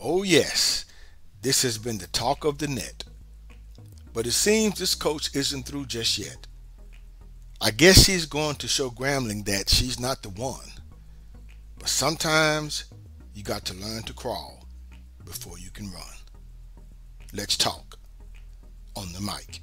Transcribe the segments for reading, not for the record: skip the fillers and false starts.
Oh, yes, this has been the talk of the net. But it seems this coach isn't through just yet. I guess she's going to show Grambling that she's not the one. But sometimes you got to learn to crawl before you can run. Let's talk on the mic.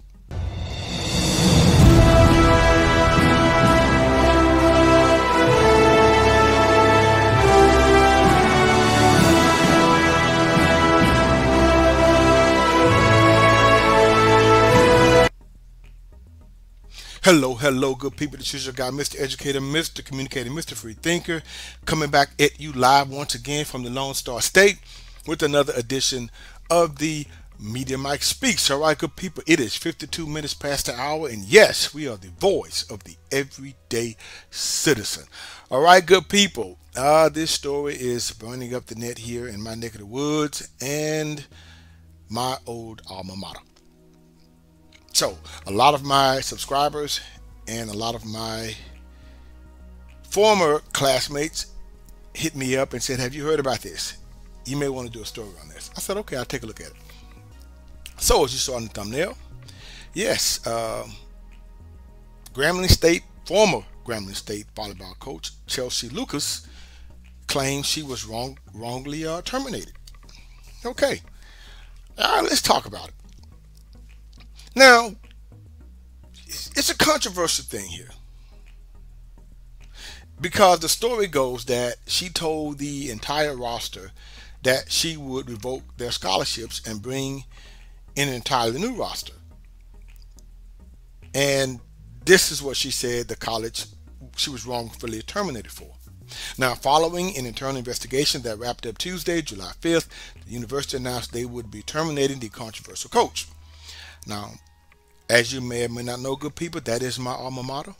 Hello, hello, good people. This is your guy, Mr. Educator, Mr. Communicator, Mr. Free Thinker, coming back at you live once again from the Lone Star State with another edition of the Media Mike Speaks. All right, good people, it is 52 minutes past the hour, and yes, we are the voice of the everyday citizen. All right, good people, this story is burning up the net here in my neck of the woods and my old alma mater. So, a lot of my subscribers and a lot of my former classmates hit me up and said, have you heard about this? You may want to do a story on this. I said, okay, I'll take a look at it. So, as you saw in the thumbnail, yes, Grambling State, former Grambling State volleyball coach Chelsey Lucas claims she was wrongly terminated. Okay, all right, let's talk about it. Now, it's a controversial thing here because the story goes that she told the entire roster that she would revoke their scholarships and bring in an entirely new roster. And this is what she said the college she was wrongfully terminated for. Now, following an internal investigation that wrapped up Tuesday, July 5th, the university announced they would be terminating the controversial coach. Now, as you may or may not know, good people, that is my alma mater.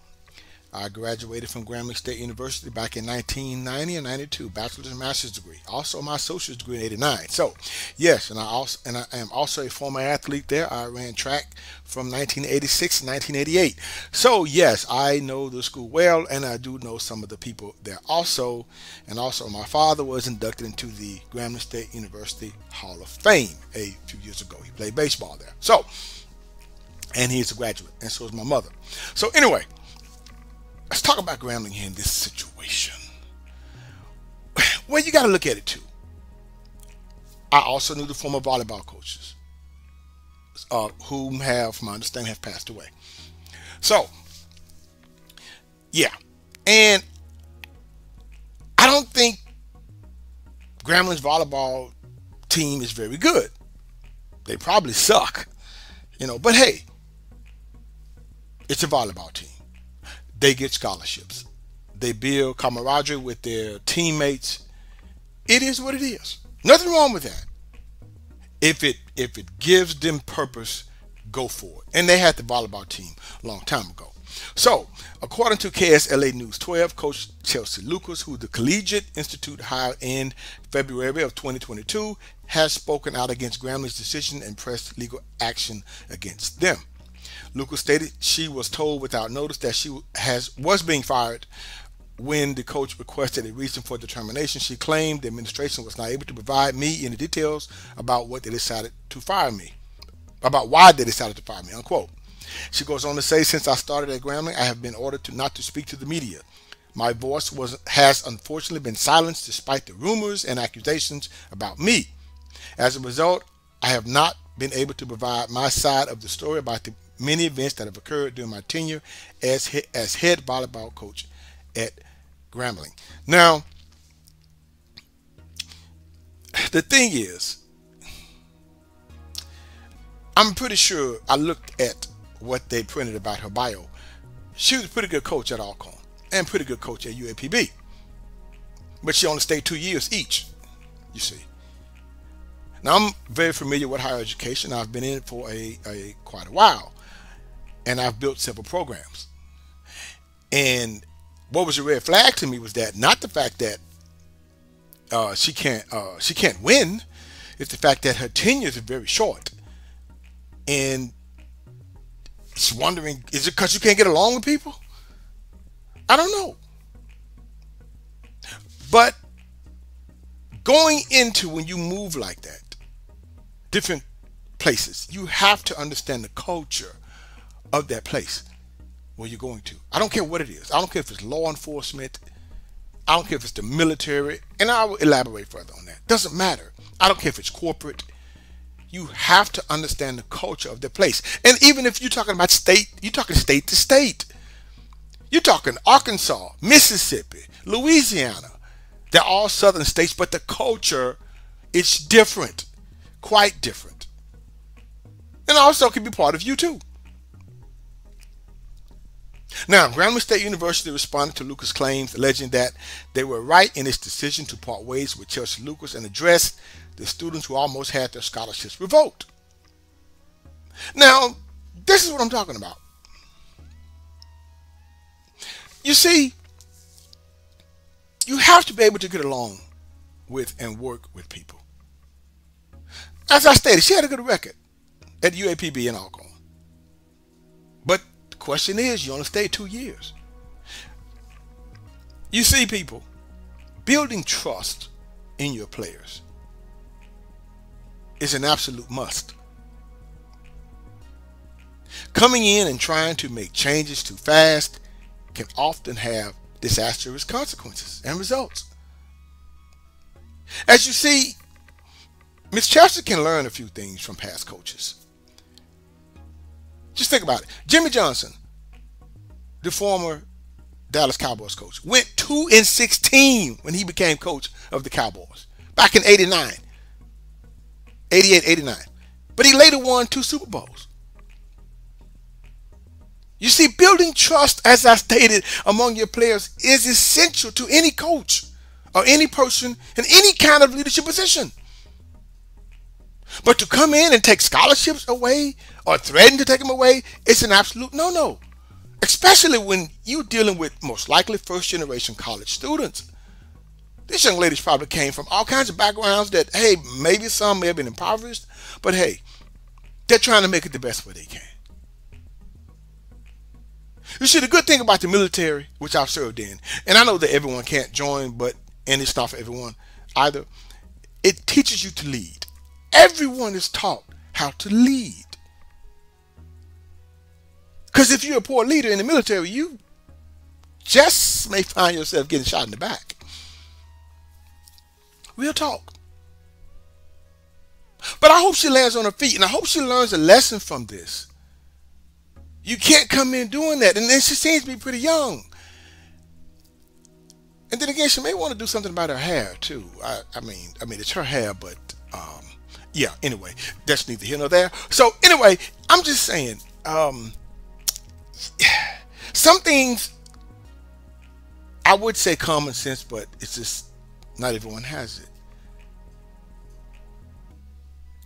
I graduated from Grambling State University back in 1990 and 92, bachelor's and master's degree. Also, my associate's degree in 89. So, yes, and I am also a former athlete there. I ran track from 1986 to 1988. So, yes, I know the school well, and I do know some of the people there also. And also, my father was inducted into the Grambling State University Hall of Fame a few years ago. He played baseball there. So, and he's a graduate, and so is my mother. So, anyway, let's talk about Grambling here in this situation. Well, you got to look at it too. I also knew the former volleyball coaches, whom have, from my understanding, have passed away. So, yeah, and I don't think Grambling's volleyball team is very good. They probably suck, but hey, it's a volleyball team. They get scholarships. They build camaraderie with their teammates. It is what it is. Nothing wrong with that. If it gives them purpose, go for it. And they had the volleyball team a long time ago. So, according to KSLA News 12, Coach Chelsey Lucas, who the Collegiate Institute hired in February of 2022, has spoken out against Grambling's decision and pressed legal action against them. Lucas stated she was told without notice that she was being fired when the coach requested a reason for the termination. She claimed the administration was not able to provide me any details about what they decided to fire me, about why they decided to fire me, unquote. She goes on to say, since I started at Grambling, I have been ordered not to speak to the media. My voice has unfortunately been silenced despite the rumors and accusations about me. As a result, I have not been able to provide my side of the story about the many events that have occurred during my tenure as head volleyball coach at Grambling. Now, the thing is, I'm pretty sure I looked at what they printed about her bio. She was a pretty good coach at Alcorn and pretty good coach at UAPB. But she only stayed 2 years each, you see. Now, I'm very familiar with higher education. I've been in it for quite a while. And I've built several programs. And what was a red flag to me was that not the fact that she can't win, it's the fact that her tenure is very short. And it's wondering, is it because you can't get along with people? I don't know. But Going into, when you move like that, different places, you have to understand the culture of that place where you're going to. I don't care what it is. I don't care if it's law enforcement. I don't care if it's the military. And I will elaborate further on that. Doesn't matter. I don't care if it's corporate. You have to understand the culture of the place. And even if you're talking about state, you're talking state to state. You're talking Arkansas, Mississippi, Louisiana. They're all southern states, but the culture is different, quite different. And also can be part of you too. Now, Grambling State University responded to Lucas' claims, alleging that they were right in its decision to part ways with Chelsey Lucas and address the students who almost had their scholarships revoked. Now, this is what I'm talking about. You see, you have to be able to get along with and work with people. As I stated, she had a good record at UAPB and Alcorn. But the question is, you only stayed 2 years. You see, people, building trust in your players is an absolute must. Coming in and trying to make changes too fast can often have disastrous consequences and results. As you see, Miss Chelsey can learn a few things from past coaches. Just think about it. Jimmy Johnson, the former Dallas Cowboys coach, went 2-16 when he became coach of the Cowboys back in 89, 88, 89. But he later won 2 Super Bowls. You see, building trust, as I stated, among your players is essential to any coach or any person in any kind of leadership position. But to come in and take scholarships away or threaten to take them away, it's an absolute no-no. Especially when you're dealing with most likely first-generation college students. These young ladies probably came from all kinds of backgrounds that, hey, maybe some may have been impoverished, but hey, they're trying to make it the best way they can. You see, the good thing about the military, which I've served in, and I know that everyone can't join, and it's not for everyone either, it teaches you to lead. Everyone is taught how to lead. Because if you're a poor leader in the military, you just may find yourself getting shot in the back. Real talk. But I hope she lands on her feet, and I hope she learns a lesson from this. You can't come in doing that. And then she seems to be pretty young. And then again, she may want to do something about her hair too. I mean, it's her hair, but yeah, anyway, that's neither here nor there. So anyway, I'm just saying, some things I would say common sense, but it's just not everyone has it.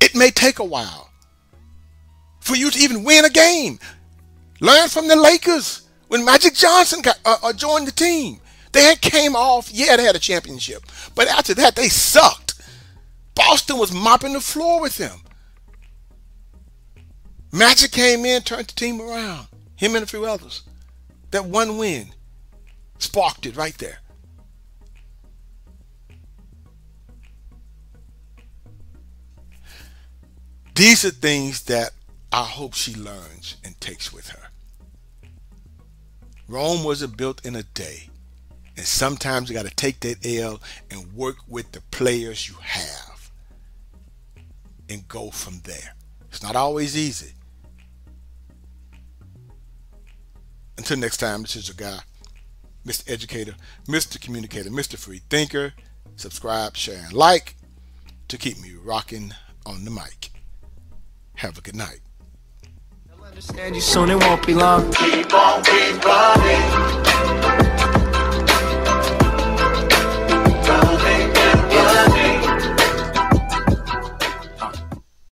It may take a while for you to even win a game. Learn from the Lakers when Magic Johnson joined the team. They had came off, yeah, they had a championship, but after that they sucked. Boston was mopping the floor with them. Magic came in, turned the team around. Him and a few others. That one win sparked it right there. These are things that I hope she learns and takes with her. Rome wasn't built in a day. And sometimes you got to take that L and work with the players you have and go from there. It's not always easy. Until next time, this is your guy, Mr. Educator, Mr. Communicator, Mr. Free Thinker. Subscribe, share, and like to keep me rocking on the mic. Have a good night. Understand you soon, it won't be long. Keep on, keep running.